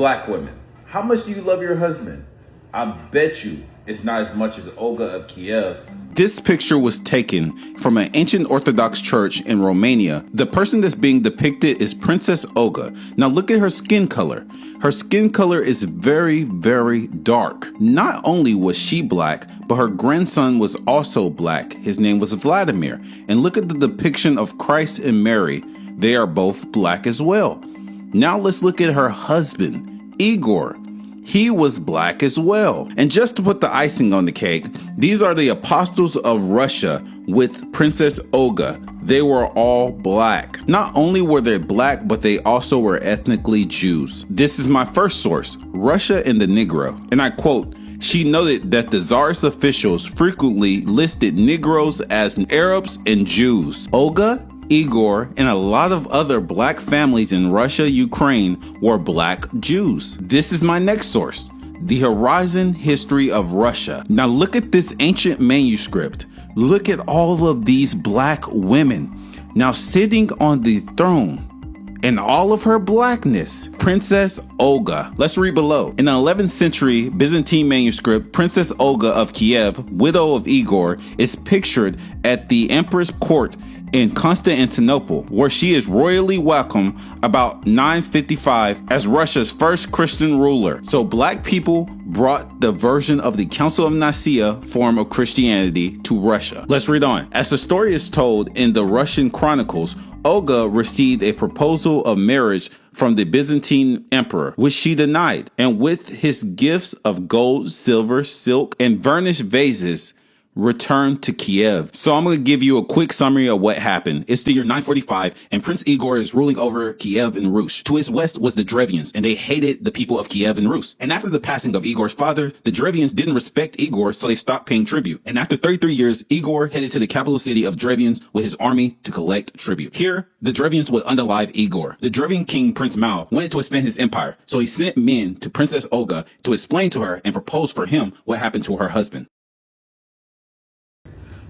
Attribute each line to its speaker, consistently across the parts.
Speaker 1: Black women, how much do you love your husband? I bet you it's not as much as Olga of Kiev.
Speaker 2: This picture was taken from an ancient Orthodox church in Romania. The person that's being depicted is Princess Olga. Now look at her skin color. Her skin color is very, very dark. Not only was she black, but her grandson was also black. His name was Vladimir. And look at the depiction of Christ and Mary. They are both black as well. Now let's look at her husband, Igor. He was black as well. And just to put the icing on the cake, these are the apostles of Russia with Princess Olga. They were all black. Not only were they black, but they also were ethnically Jews. This is my first source, Russia and the Negro. And I quote, she noted that the Tsarist officials frequently listed Negroes as Arabs and Jews. Olga, Igor, and a lot of other black families in Russia, Ukraine were black Jews. This is my next source, The Horizon History of Russia. Now look at this ancient manuscript. Look at all of these black women now sitting on the throne in all of her blackness. Princess Olga. Let's read below. In the 11th century Byzantine manuscript, Princess Olga of Kiev, widow of Igor, is pictured at the empress court in Constantinople, where she is royally welcomed about 955 as Russia's first Christian ruler. So black people brought the version of the Council of Nicaea form of Christianity to Russia. Let's read on. As the story is told in the Russian chronicles, Olga received a proposal of marriage from the Byzantine emperor, which she denied, and with his gifts of gold, silver, silk, and varnished vases, returned to Kiev. So I'm going to give you a quick summary of what happened. It's the year 945 and Prince Igor is ruling over Kiev and Rus. To his west was the Dravians, and they hated the people of Kiev and Rus. And after the passing of Igor's father, the Dravians didn't respect Igor, so they stopped paying tribute. And after 33 years, Igor headed to the capital city of Dravians with his army to collect tribute. Here, the Dravians would unalive Igor. The Dravian king, Prince Mao, wanted to expand his empire, so he sent men to Princess Olga to explain to her and propose for him what happened to her husband.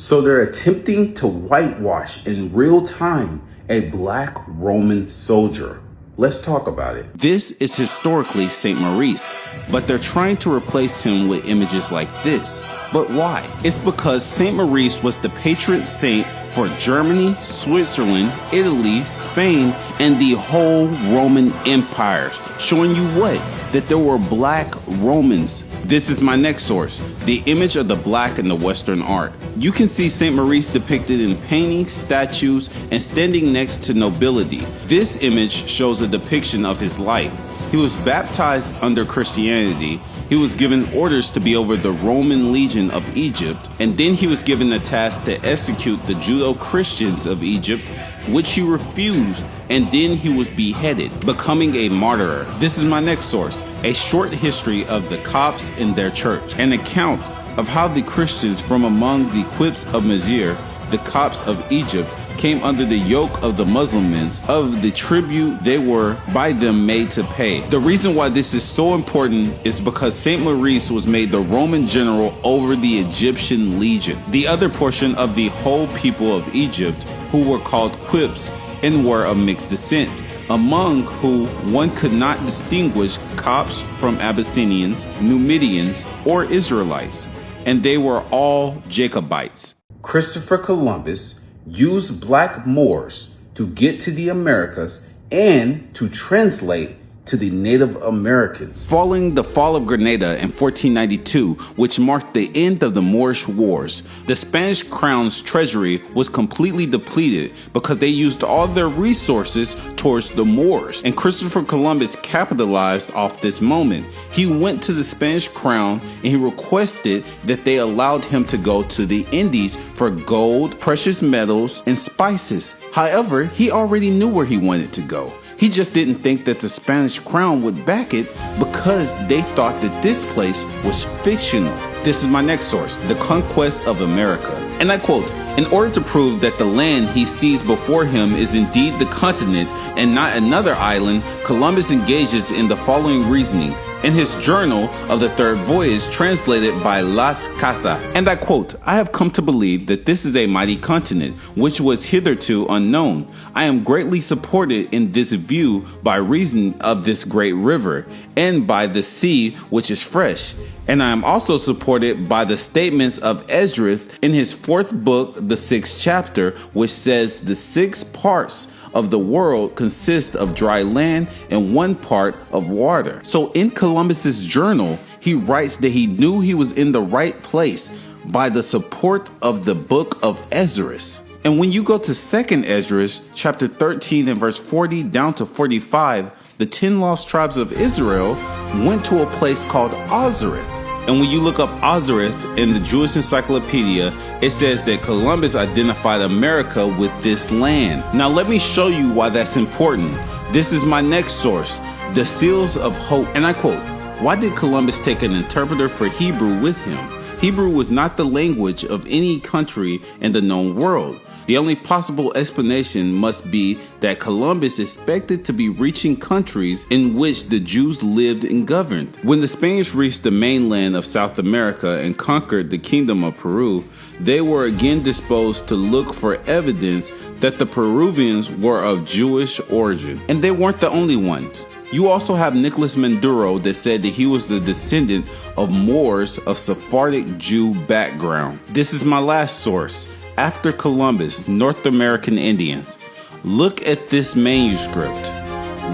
Speaker 1: So they're attempting to whitewash in real time a black Roman soldier. Let's talk about it.
Speaker 2: This is historically Saint Maurice, but they're trying to replace him with images like this. But why? It's because Saint Maurice was the patron saint for Germany, Switzerland, Italy, Spain, and the whole Roman Empire, showing you what? That there were black Romans. This is my next source, the image of the black in the Western art. You can see Saint Maurice depicted in paintings, statues, and standing next to nobility. This image shows a depiction of his life. He was baptized under Christianity. He was given orders to be over the Roman Legion of Egypt, and then he was given the task to execute the Judo-Christians of Egypt, which he refused, and then he was beheaded, becoming a martyr. This is my next source, a short history of the Copts and their church, an account of how the Christians from among the Quips of Mizir, the Copts of Egypt, came under the yoke of the Muslims of the tribute they were by them made to pay. The reason why this is so important is because Saint Maurice was made the Roman general over the Egyptian legion, the other portion of the whole people of Egypt, who were called Quips and were of mixed descent, among who one could not distinguish Copts from Abyssinians, Numidians, or Israelites, and they were all Jacobites.
Speaker 1: Christopher Columbus used black Moors to get to the Americas and to translate to the Native Americans.
Speaker 2: Following the fall of Grenada in 1492, which marked the end of the Moorish Wars, the Spanish crown's treasury was completely depleted because they used all their resources towards the Moors, and Christopher Columbus capitalized off this moment. He went to the Spanish crown and he requested that they allowed him to go to the Indies for gold, precious metals, and spices. However, he already knew where he wanted to go. He just didn't think that the Spanish crown would back it because they thought that this place was fictional. This is my next source, The Conquest of America. And I quote, In order to prove that the land he sees before him is indeed the continent and not another island, Columbus engages in the following reasonings in his journal of the third voyage, translated by Las Casas. And I quote, "I have come to believe that this is a mighty continent, which was hitherto unknown. I am greatly supported in this view by reason of this great river, and by the sea which is fresh. And I am also supported by the statements of Esdras in his 4th book, the 6th chapter, which says the 6 parts of the world consist of dry land and 1 part of water." So in Columbus's journal, he writes that he knew he was in the right place by the support of the book of Esdras. And when you go to 2nd Esdras, chapter 13 and verse 40 down to 45, the 10 lost tribes of Israel went to a place called Ozareth. And when you look up Ozareth in the Jewish Encyclopedia, it says that Columbus identified America with this land. Now let me show you why that's important. This is my next source, the Seals of Hope. And I quote, "Why did Columbus take an interpreter for Hebrew with him? Hebrew was not the language of any country in the known world. The only possible explanation must be that Columbus expected to be reaching countries in which the Jews lived and governed. When the Spanish reached the mainland of South America and conquered the kingdom of Peru, they were again disposed to look for evidence that the Peruvians were of Jewish origin. And they weren't the only ones. You also have Nicholas Maduro that said that he was the descendant of Moors of Sephardic Jew background. This is my last source. After Columbus, North American Indians. Look at this manuscript.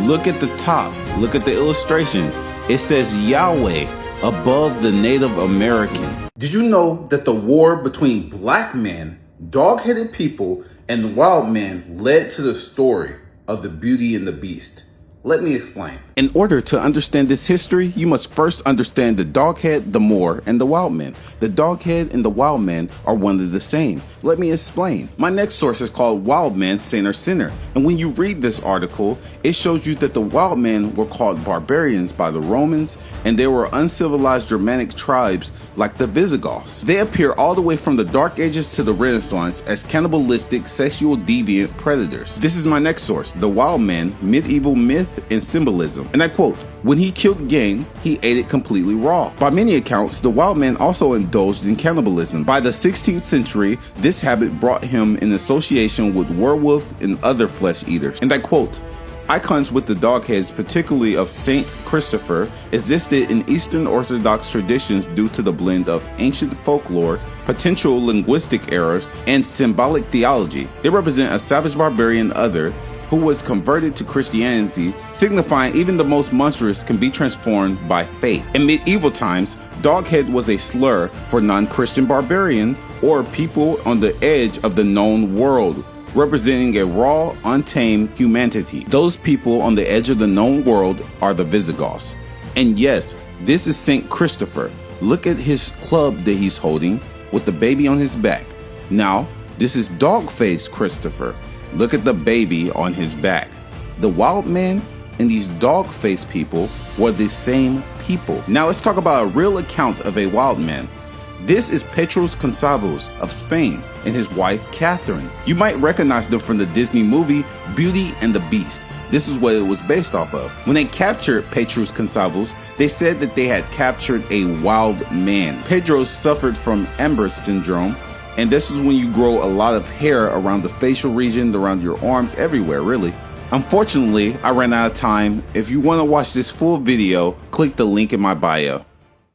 Speaker 2: Look at the top. Look at the illustration. It says Yahweh above the Native American.
Speaker 1: Did you know that the war between black men, dog-headed people, and wild men led to the story of the Beauty and the Beast? Let me explain.
Speaker 2: In order to understand this history, you must first understand the doghead, the Moor, and the wild man. The doghead and the wild man are one and the same. Let me explain. My next source is called Wild Man, Saint or Sinner. And when you read this article, it shows you that the wild men were called barbarians by the Romans, and they were uncivilized Germanic tribes like the Visigoths. They appear all the way from the Dark Ages to the Renaissance as cannibalistic, sexual deviant predators. This is my next source, The Wild Man, Medieval Myth and Symbolism. And I quote, "When he killed game, he ate it completely raw." By many accounts, the wild man also indulged in cannibalism. By the 16th century, this habit brought him in association with werewolf and other flesh eaters. And I quote, "Icons with the dog heads, particularly of Saint Christopher, existed in Eastern Orthodox traditions due to the blend of ancient folklore, potential linguistic errors, and symbolic theology. They represent a savage barbarian other who was converted to Christianity, signifying even the most monstrous can be transformed by faith. In medieval times, doghead was a slur for non-Christian barbarian or people on the edge of the known world, representing a raw, untamed humanity. Those people on the edge of the known world are the Visigoths. And yes, this is Saint Christopher. Look at his club that he's holding with the baby on his back. Now, this is dog-faced Christopher. Look at the baby on his back. The wild man and these dog-faced people were the same people. Now let's talk about a real account of a wild man. This is Petrus Concavos of Spain and his wife Catherine. You might recognize them from the Disney movie Beauty and the Beast. This is what it was based off of. When they captured Petrus Concavos, they said that they had captured a wild man. Pedro suffered from Ambras syndrome, and this is when you grow a lot of hair around the facial region, around your arms, everywhere really. Unfortunately, I ran out of time. If you want to watch this full video, click the link in my bio.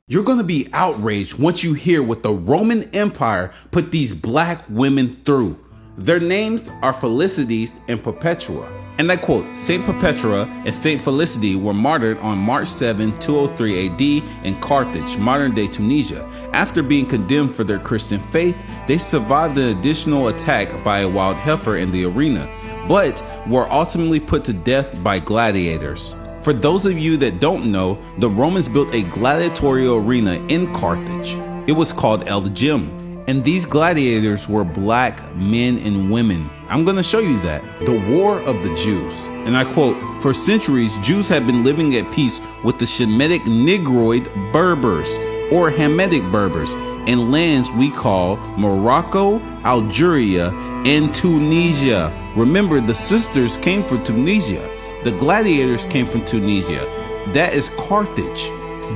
Speaker 2: You're going to be outraged once you hear what the Roman Empire put these black women through. Their names are Felicities and Perpetua. And I quote, Saint Perpetua and Saint Felicity were martyred on March 7, 203 AD in Carthage, modern-day Tunisia. After being condemned for their Christian faith, they survived an additional attack by a wild heifer in the arena, but were ultimately put to death by gladiators. For those of you that don't know, the Romans built a gladiatorial arena in Carthage. It was called El Gym. And these gladiators were black men and women. I'm going to show you that. The War of the Jews. And I quote, for centuries, Jews have been living at peace with the Shemitic Negroid Berbers or Hamitic Berbers. in lands we call Morocco, Algeria, and Tunisia. Remember, the sisters came from Tunisia. The gladiators came from Tunisia. That is Carthage.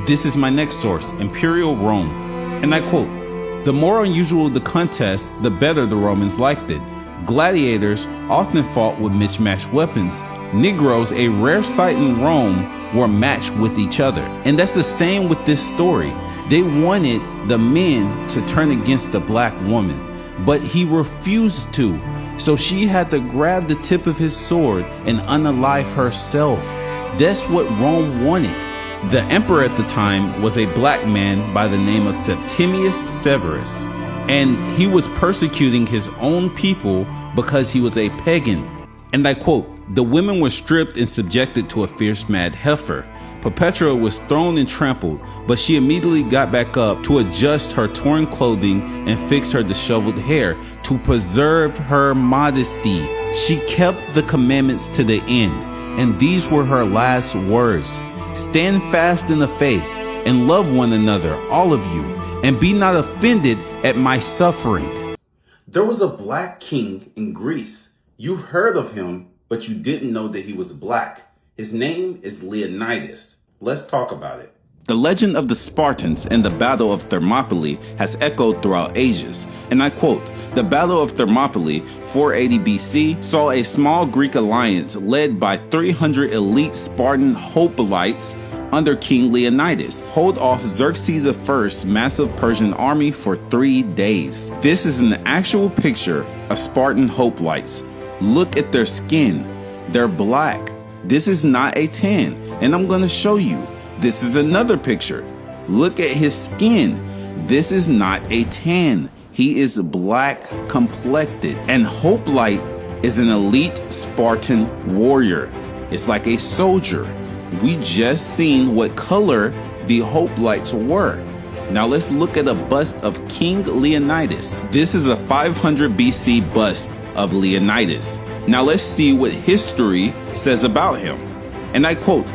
Speaker 2: This is my next source, Imperial Rome. And I quote, "The more unusual the contest, the better the Romans liked it. Gladiators often fought with mismatched weapons. Negroes, a rare sight in Rome, were matched with each other." And that's the same with this story. They wanted the men to turn against the black woman, but he refused to. So she had to grab the tip of his sword and unalive herself. That's what Rome wanted. The emperor at the time was a black man by the name of Septimius Severus, and he was persecuting his own people because he was a pagan. And I quote, "The women were stripped and subjected to a fierce mad heifer. Perpetua was thrown and trampled, but she immediately got back up to adjust her torn clothing and fix her disheveled hair to preserve her modesty. She kept the commandments to the end, and these were her last words. Stand fast in the faith and love one another, all of you, and be not offended at my suffering."
Speaker 1: There was a black king in Greece. You've heard of him, but you didn't know that he was black. His name is Leonidas. Let's talk about it.
Speaker 2: The legend of the Spartans and the Battle of Thermopylae has echoed throughout ages, and I quote, "The Battle of Thermopylae, 480 BC, saw a small Greek alliance led by 300 elite Spartan hoplites under King Leonidas hold off Xerxes I's massive Persian army for 3 days. This is an actual picture of Spartan hoplites. Look at their skin. They're black. This is not a tan, and I'm going to show you. This is another picture. Look at his skin. This is not a tan. He is black complected. And hoplite is an elite Spartan warrior. It's like a soldier. We just seen what color the hoplites were. Now let's look at a bust of King Leonidas. This is a 500 BC bust of Leonidas. Now let's see what history says about him. And I quote,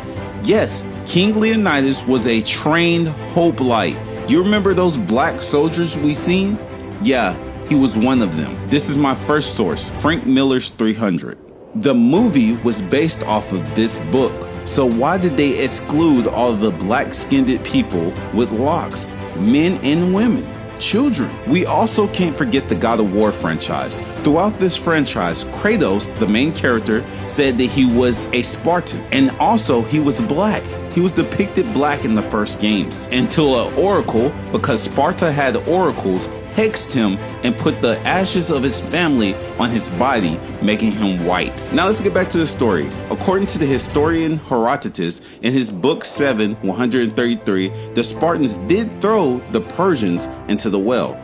Speaker 2: "Yes, King Leonidas was a trained hoplite." You remember those black soldiers we seen? Yeah, he was one of them. This is my first source, Frank Miller's 300. The movie was based off of this book. So why did they exclude all the black-skinned people with locks, men and women? Children. We also can't forget the God of War franchise. Throughout this franchise, Kratos, the main character, said that he was a Spartan, and also he was black. He was depicted black in the first games until an oracle, because Sparta had oracles, hexed him and put the ashes of his family on his body, making him white. Now let's get back to the story. According to the historian Herodotus, in his book 7, 133, the Spartans did throw the Persians into the well.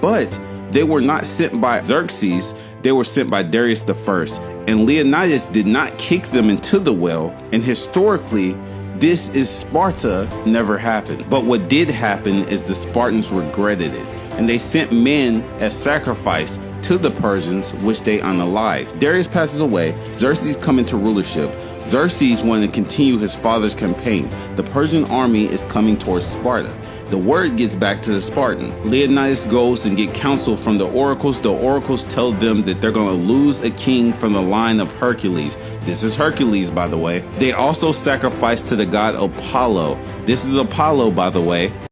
Speaker 2: But they were not sent by Xerxes, they were sent by Darius I, and Leonidas did not kick them into the well, and historically, this is Sparta never happened. But what did happen is the Spartans regretted it, and they sent men as sacrifice to the Persians, which they unalived. Darius passes away, Xerxes come into rulership. Xerxes wanted to continue his father's campaign. The Persian army is coming towards Sparta. The word gets back to the Spartan. Leonidas goes and get counsel from the oracles. The oracles tell them that they're going to lose a king from the line of Hercules. This is Hercules, by the way. They also sacrifice to the god Apollo. This is Apollo, by the way.